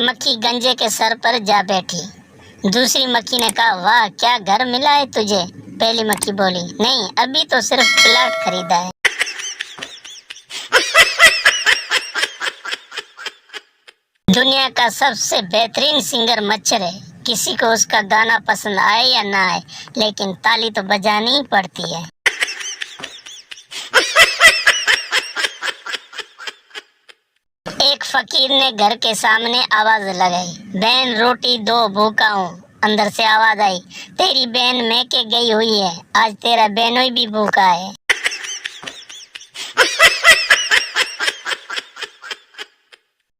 मक्खी गंजे के सर पर जा बैठी। दूसरी मक्खी ने कहा, वाह क्या घर मिला है तुझे। पहली मक्खी बोली, नहीं अभी तो सिर्फ प्लाट खरीदा है। दुनिया का सबसे बेहतरीन सिंगर मच्छर है। किसी को उसका गाना पसंद आए या ना आए, लेकिन ताली तो बजानी ही पड़ती है। एक फकीर ने घर के सामने आवाज लगाई, बहन रोटी दो भूखा हूँ। अंदर से आवाज आई, तेरी बहन मैके गई हुई है, आज तेरा बहनोई भी भूखा है।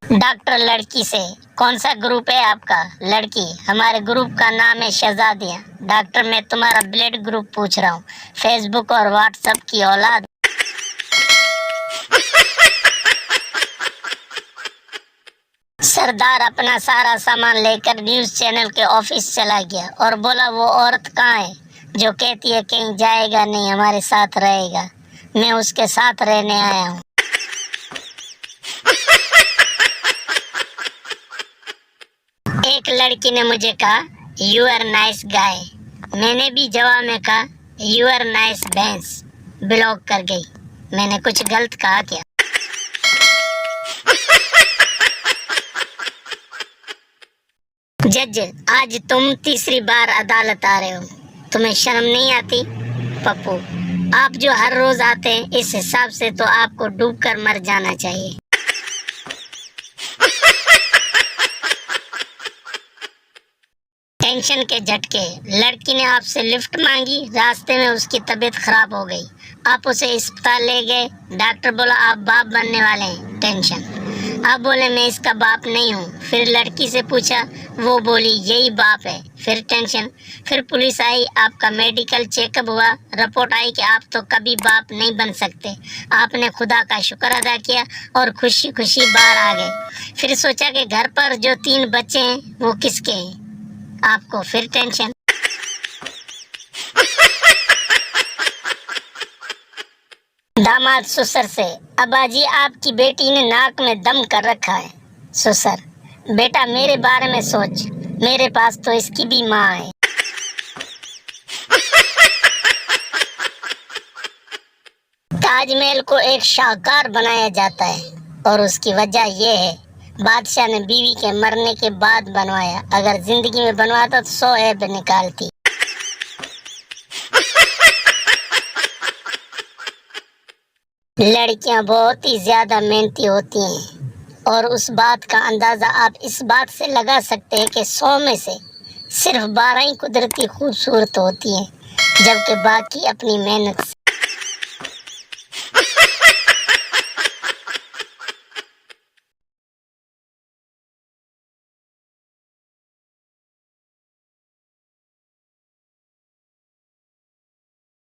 डॉक्टर लड़की से, कौन सा ग्रुप है आपका। लड़की, हमारे ग्रुप का नाम है शहजादियाँ। डॉक्टर, मैं तुम्हारा ब्लड ग्रुप पूछ रहा हूँ, फेसबुक और व्हाट्सएप की औलाद। सरदार अपना सारा सामान लेकर न्यूज चैनल के ऑफिस चला गया और बोला, वो औरत कहाँ है जो कहती है कहीं जाएगा नहीं, हमारे साथ रहेगा। मैं उसके साथ रहने आया हूँ। एक लड़की ने मुझे कहा, यू आर नाइस गाय। मैंने भी जवाब में कहा, यू आर नाइस भैंस। ब्लॉक कर गई। मैंने कुछ गलत कहा क्या। जज, आज तुम तीसरी बार अदालत आ रहे हो, तुम्हें शर्म नहीं आती। पप्पू, आप जो हर रोज आते हैं, इस हिसाब से तो आपको डूबकर मर जाना चाहिए। टेंशन के झटके, लड़की ने आपसे लिफ्ट मांगी, रास्ते में उसकी तबीयत खराब हो गई, आप उसे अस्पताल ले गए। डॉक्टर बोला, आप बाप बनने वाले हैं। टेंशन, आप बोले मैं इसका बाप नहीं हूँ। फिर लड़की से पूछा, वो बोली यही बाप है। फिर टेंशन, फिर पुलिस आई, आपका मेडिकल चेकअप हुआ, रिपोर्ट आई कि आप तो कभी बाप नहीं बन सकते। आपने खुदा का शुक्र अदा किया और खुशी खुशी बाहर आ गए। फिर सोचा कि घर पर जो 3 बच्चे हैं वो किसके हैं, आपको। फिर टेंशन। दामाद ससुर से, अब्बाजी आपकी बेटी ने नाक में दम कर रखा है। ससुर, बेटा मेरे बारे में सोच, मेरे पास तो इसकी भी माँ है। ताजमहल को एक शाहकार बनाया जाता है और उसकी वजह यह है, बादशाह ने बीवी के मरने के बाद बनवाया, अगर जिंदगी में बनवाता तो 100 ऐब निकालती। लड़कियां बहुत ही ज्यादा मेहनती होती हैं और उस बात का अंदाजा आप इस बात से लगा सकते हैं कि 100 में से सिर्फ 12 ही कुदरती खूबसूरत होती हैं, जबकि बाकी अपनी मेहनत से